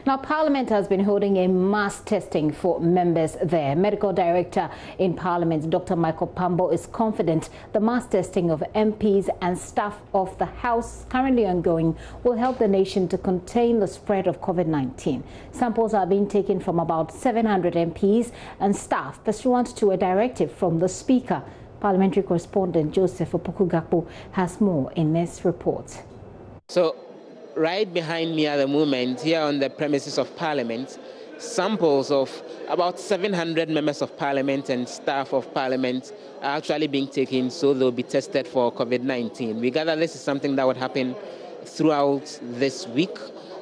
Now, Parliament has been holding a mass testing for members there. Medical Director in Parliament, Dr. Michael Pambo, is confident the mass testing of MPs and staff of the House currently ongoing will help the nation to contain the spread of COVID-19. Samples are being taken from about 700 MPs and staff pursuant to a directive from the Speaker. Parliamentary correspondent Joseph Bokugapu has more in this report. So, right behind me at the moment, here on the premises of Parliament, samples of about 700 members of Parliament and staff of Parliament are actually being taken, so they'll be tested for COVID-19. We gather this is something that would happen throughout this week.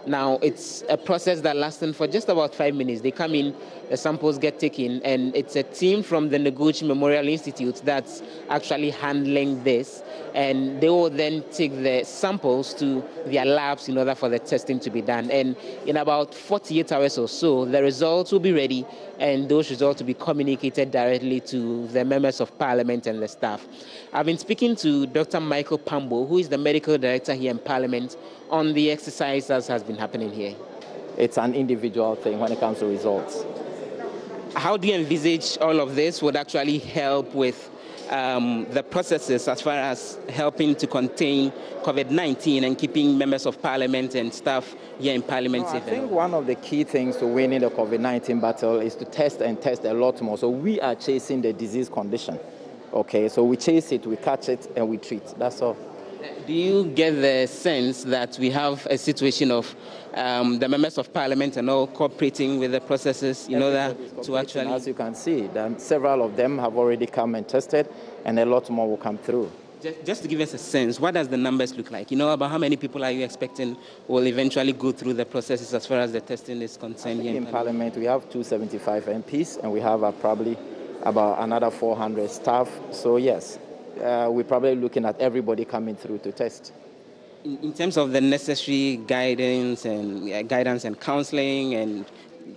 Now, it's a process that lasts for just about 5 minutes. They come in, the samples get taken, and it's a team from the Noguchi Memorial Institute that's actually handling this. And they will then take the samples to their labs in order for the testing to be done. And in about 48 hours or so, the results will be ready, and those results will be communicated directly to the members of Parliament and the staff. I've been speaking to Dr. Michael Pambo, who is the medical director here in Parliament, on the exercise that has been happening here. It's an individual thing when it comes to results. How do you envisage all of this would actually help with the processes as far as helping to contain COVID-19 and keeping members of Parliament and staff here in Parliament safe? I think one of the key things to winning the COVID-19 battle is to test and test a lot more. So we are chasing the disease condition. Okay, so we chase it, we catch it, and we treat. That's all. Do you get the sense that we have a situation of the members of Parliament and all cooperating with the processes in order to actually... As you can see, several of them have already come and tested, and a lot more will come through. Just to give us a sense, what does the numbers look like? You know, about how many people are you expecting will eventually go through the processes as far as the testing is concerned? In Parliament, we have 275 MPs, and we have probably about another 400 staff. So yes, we're probably looking at everybody coming through to test. In terms of the necessary guidance and counseling and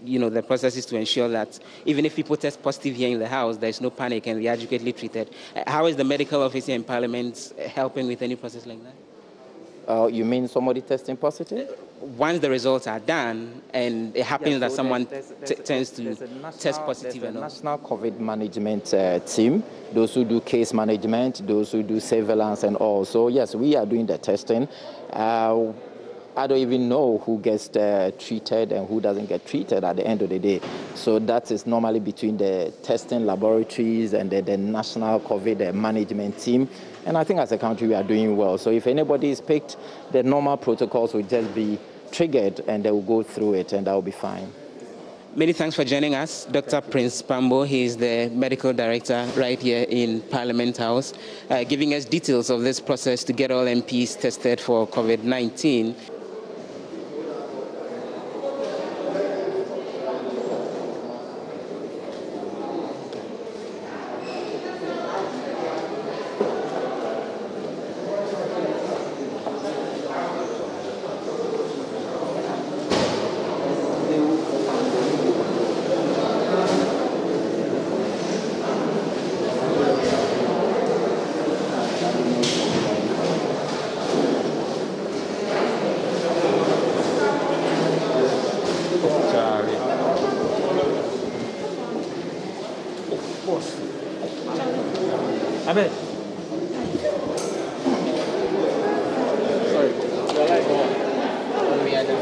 the processes to ensure that even if people test positive here in the House, there's no panic and they're adequately treated. How is the medical office here in Parliament helping with any process like that? You mean somebody testing positive? Once the results are done and it happens that someone tends to test positive. There's a national COVID management team, those who do case management, those who do surveillance and all. So yes, we are doing the testing. I don't even know who gets treated and who doesn't get treated at the end of the day. So that is normally between the testing laboratories and the national COVID management team. And I think as a country we are doing well. So if anybody is picked, the normal protocols will just be triggered and they will go through it and that will be fine. Many thanks for joining us, Dr. Prince Pambo. He is the medical director right here in Parliament House, giving us details of this process to get all MPs tested for COVID-19. Amen. Sorry. Your light go on. When we are done.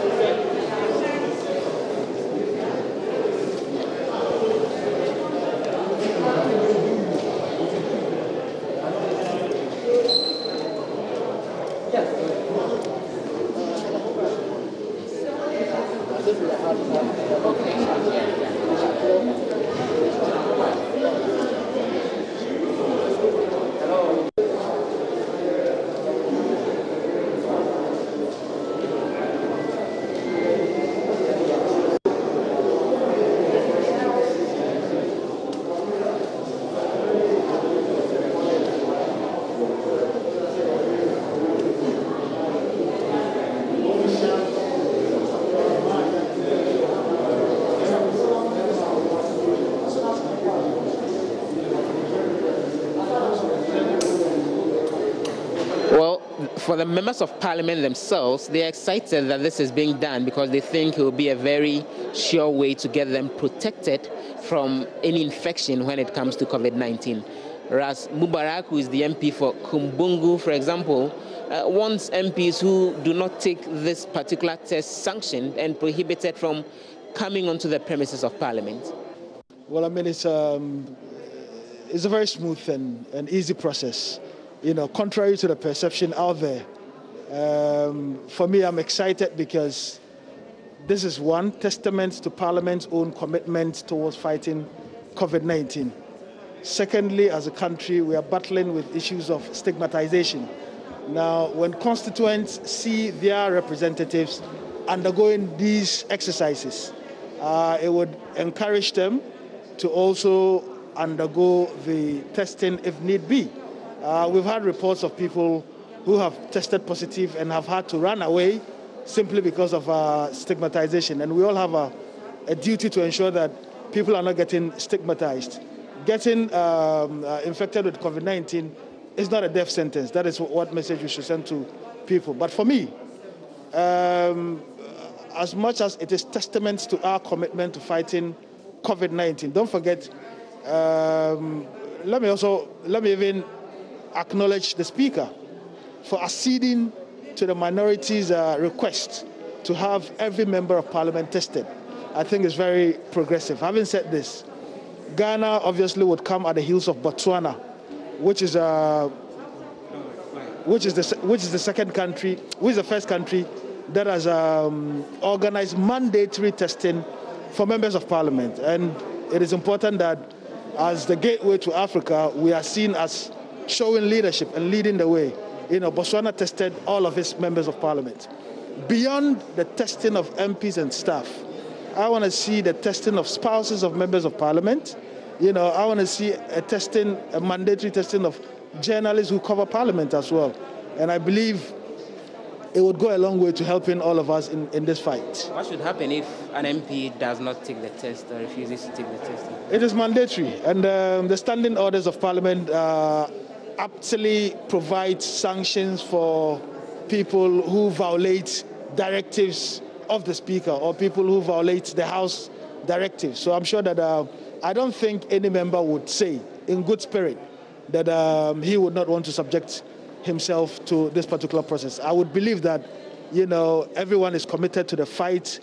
For the members of parliament themselves, they're excited that this is being done because they think it will be a very sure way to get them protected from any infection when it comes to COVID-19. Whereas Mubarak, who is the MP for Kumbungu, for example, wants MPs who do not take this particular test sanctioned and prohibited from coming onto the premises of parliament. Well, I mean, it's a very smooth and easy process. You know, contrary to the perception out there. For me, I'm excited because this is one testament to Parliament's own commitment towards fighting COVID-19. Secondly, as a country, we are battling with issues of stigmatization. Now, when constituents see their representatives undergoing these exercises, it would encourage them to also undergo the testing if need be. We've had reports of people who have tested positive and have had to run away simply because of stigmatization. And we all have a duty to ensure that people are not getting stigmatized. Getting infected with COVID-19 is not a death sentence. That is what message we should send to people. But for me, as much as it is testament to our commitment to fighting COVID-19, don't forget, let me even acknowledge the Speaker for acceding to the minority's request to have every member of Parliament tested. I think it's very progressive. Having said this, Ghana obviously would come at the heels of Botswana, which is the first country that has organized mandatory testing for members of Parliament. And it is important that as the gateway to Africa, we are seen as showing leadership and leading the way. You know, Botswana tested all of its members of Parliament. Beyond the testing of MPs and staff, I want to see the testing of spouses of members of Parliament. You know, I want to see a mandatory testing of journalists who cover Parliament as well. And I believe it would go a long way to helping all of us in this fight. What should happen if an MP does not take the test or refuses to take the test? It is mandatory, and the standing orders of Parliament aptly provide sanctions for people who violate directives of the Speaker or people who violate the House directives. So I'm sure that I don't think any member would say in good spirit that he would not want to subject himself to this particular process. I would believe that, you know, everyone is committed to the fight.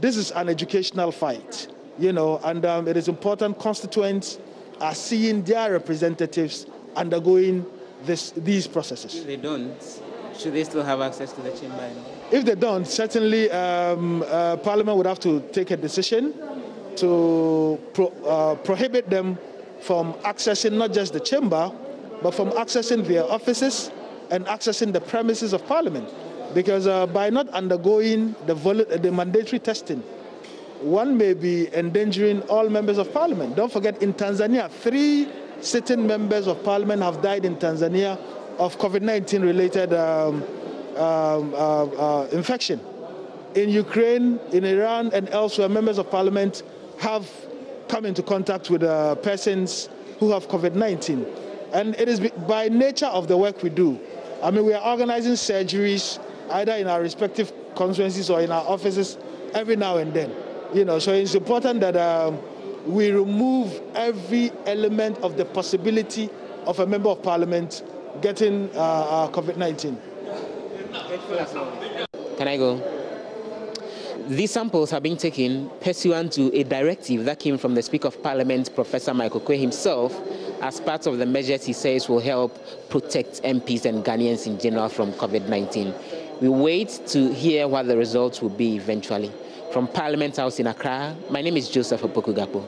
This is an educational fight, you know, and it is important constituents are seeing their representatives undergoing these processes. If they don't, should they still have access to the chamber? If they don't, certainly Parliament would have to take a decision to prohibit them from accessing not just the chamber, but from accessing their offices and accessing the premises of Parliament. Because by not undergoing the mandatory testing, one may be endangering all members of Parliament. Don't forget, in Tanzania, 3 sitting members of Parliament have died in Tanzania of COVID-19 related infection. In Ukraine, in Iran, and elsewhere, members of Parliament have come into contact with persons who have COVID-19. And it is by nature of the work we do. I mean, we are organizing surgeries either in our respective constituencies or in our offices every now and then. You know, so it's important that we remove every element of the possibility of a member of Parliament getting COVID-19. Can I go? These samples have been taken pursuant to a directive that came from the Speaker of Parliament, Professor Michael Kwe himself, as part of the measures he says will help protect MPs and Ghanaians in general from COVID-19. We wait to hear what the results will be eventually. From Parliament House in Accra, my name is Joseph Bokugapu.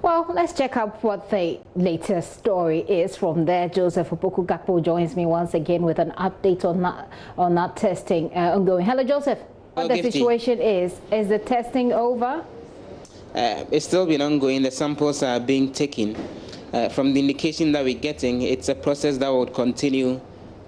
Well, let's check out what the latest story is from there. Joseph Bokugapu joins me once again with an update on that testing ongoing. Hello, Joseph. What the situation is the testing over? It's still been ongoing. The samples are being taken. From the indication that we're getting, it's a process that will continue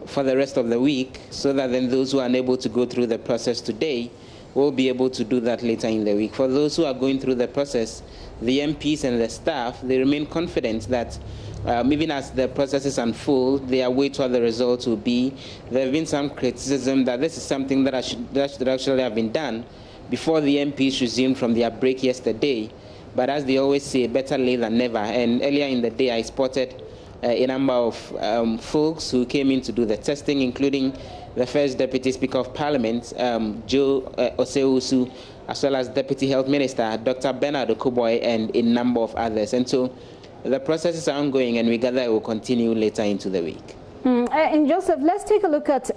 for the rest of the week, so that then those who are unable to go through the process today will be able to do that later in the week. For those who are going through the process, the MPs and the staff, they remain confident that even as the processes unfold, they await what the results will be. There have been some criticism that this is something that should actually have been done before the MPs resumed from their break yesterday. But as they always say, better late than never. And earlier in the day, I spotted a number of folks who came in to do the testing, including the first Deputy Speaker of Parliament, Joe Oseusu, as well as Deputy Health Minister, Dr. Bernard Okuboy, and a number of others. And so the processes are ongoing, and we gather it will continue later into the week. And Joseph, let's take a look at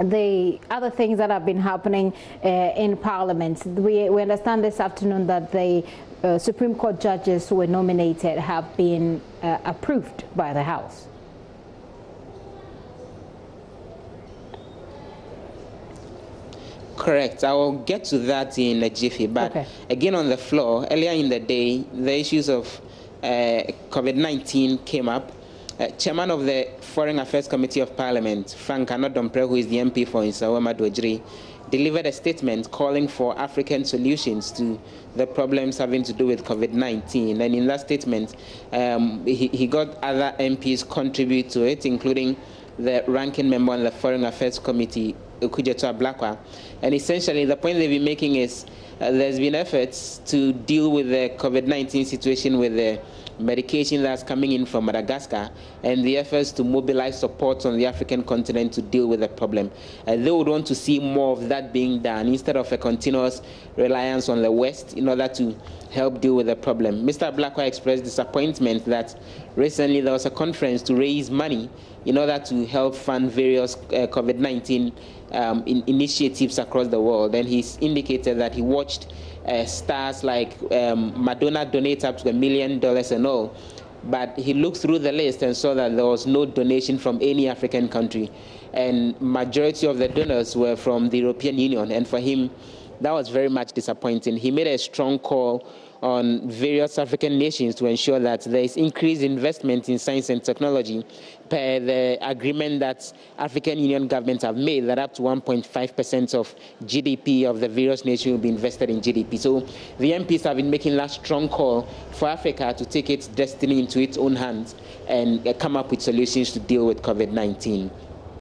the other things that have been happening in Parliament. We understand this afternoon that the Supreme Court judges who were nominated have been approved by the House. Correct. I will get to that in a jiffy. But again, on the floor, earlier in the day, the issues of COVID-19 came up. Chairman of the Foreign Affairs Committee of Parliament, Frank Anodompre, who is the MP for Nsawama Dwejiri, delivered a statement calling for African solutions to the problems having to do with COVID-19. And in that statement, he got other MPs contribute to it, including the ranking member on the Foreign Affairs Committee, Okujeto Ablakwa. And essentially, the point they've been making is there's been efforts to deal with the COVID-19 situation with the medication that's coming in from Madagascar and the efforts to mobilize support on the African continent to deal with the problem. They would want to see more of that being done instead of a continuous reliance on the West in order to help deal with the problem. Mr. Ablakwa expressed disappointment that recently there was a conference to raise money in order to help fund various COVID-19 initiatives across the world. And he's indicated that he watched stars like Madonna donate up to $1 million and all. But he looked through the list and saw that there was no donation from any African country. And majority of the donors were from the European Union. And for him, that was very much disappointing. He made a strong call on various African nations to ensure that there is increased investment in science and technology per the agreement that African Union governments have made, that up to 1.5% of GDP of the various nations will be invested in GDP. So the MPs have been making that strong call for Africa to take its destiny into its own hands and come up with solutions to deal with COVID-19.